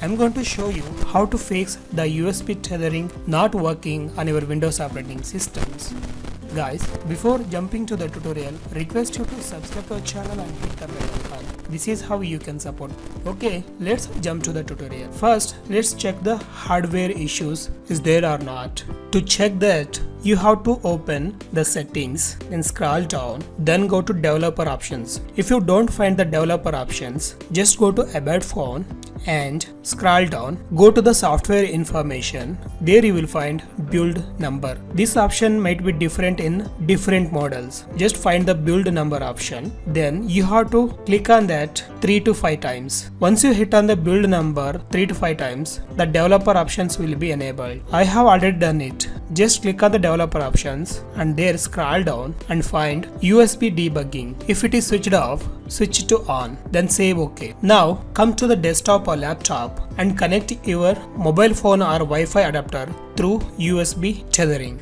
I'm going to show you how to fix the USB tethering not working on your Windows operating systems. Guys, before jumping to the tutorial, request you to subscribe to our channel and hit the bell icon. This is how you can support. Okay, let's jump to the tutorial. First, let's check the hardware issues is there or not. To check that, you have to open the settings, then scroll down, then go to developer options. If you don't find the developer options, just go to about phone and scroll down, go to the software information. There you will find build number. This option might be different in different models. Just find the build number option. Then you have to click on that 3 to 5 times. Once you hit on the build number 3 to 5 times, the developer options will be enabled. I have already done it. Just click on the developer options and there scroll down and find USB debugging. If it is switched off, switch it to on, then save OK. Now come to the desktop or laptop and connect your mobile phone or Wi-Fi adapter through USB tethering.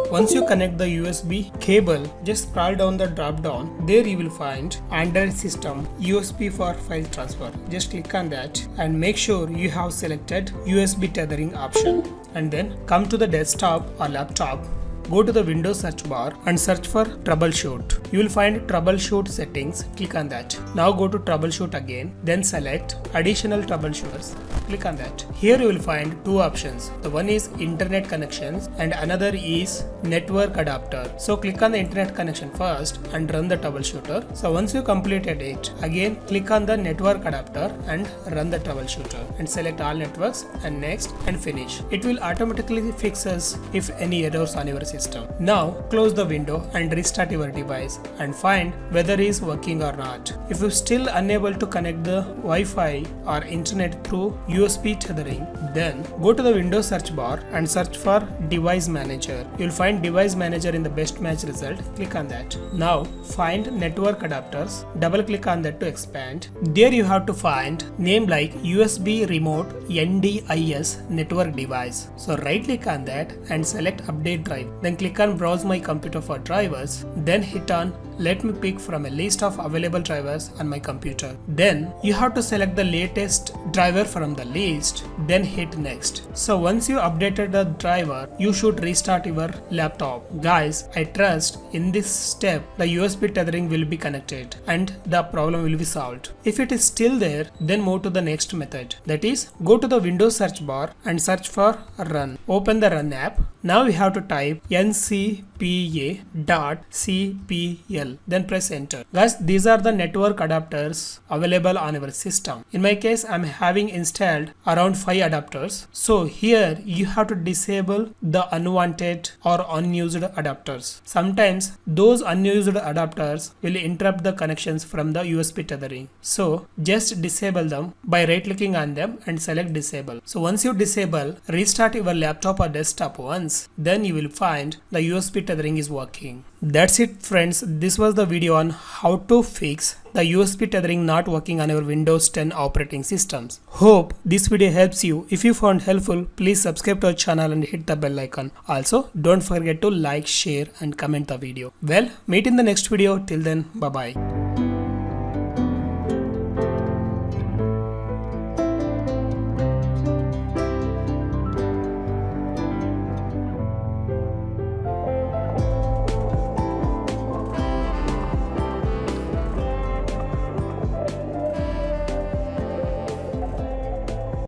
Once you connect the USB cable, just scroll down the drop down. There you will find Android system USB for file transfer. Just click on that and make sure you have selected USB tethering option. And then come to the desktop or laptop. Go to the Windows search bar and search for troubleshoot. You will find troubleshoot settings. Click on that. Now go to troubleshoot again. Then select additional troubleshooters. Click on that. Here you will find two options. The one is internet connections and another is network adapter. So click on the internet connection first and run the troubleshooter. So once you completed it, again click on the network adapter and run the troubleshooter and select all networks and next and finish. It will automatically fixes if any errors on your system. Now close the window and restart your device and find whether it is working or not. If you're still unable to connect the Wi-Fi or internet through USB tethering, then go to the Windows search bar and search for device manager. You'll find device manager in the best match result. Click on that. Now find network adapters. Double click on that to expand. There you have to find name like USB remote NDIS network device. So right click on that and select update drive. Then click on browse my computer for drivers. Then hit on let me pick from a list of available drivers on my computer. Then you have to select the latest driver from the list. Then hit next. So once you updated the driver, you should restart your laptop. Guys, I trust in this step the USB tethering will be connected and the problem will be solved. If it is still there, then move to the next method. That is, go to the Windows search bar and search for run. Open the run app. Now we have to type ncpa.cpl. Then press enter. Guys, these are the network adapters available on our system. In my case, I'm having installed around 5 adapters. So here you have to disable the unwanted or unused adapters. Sometimes those unused adapters will interrupt the connections from the USB tethering. So just disable them by right clicking on them and select disable. So once you disable, restart your laptop or desktop once, then you will find the USB tethering is working. That's it friends, this was the video on how to fix the USB tethering not working on your Windows 10 operating systems. Hope this video helps you. If you found helpful, please subscribe to our channel and hit the bell icon. Also, don't forget to like, share and comment the video. Well, meet in the next video. Till then, bye bye.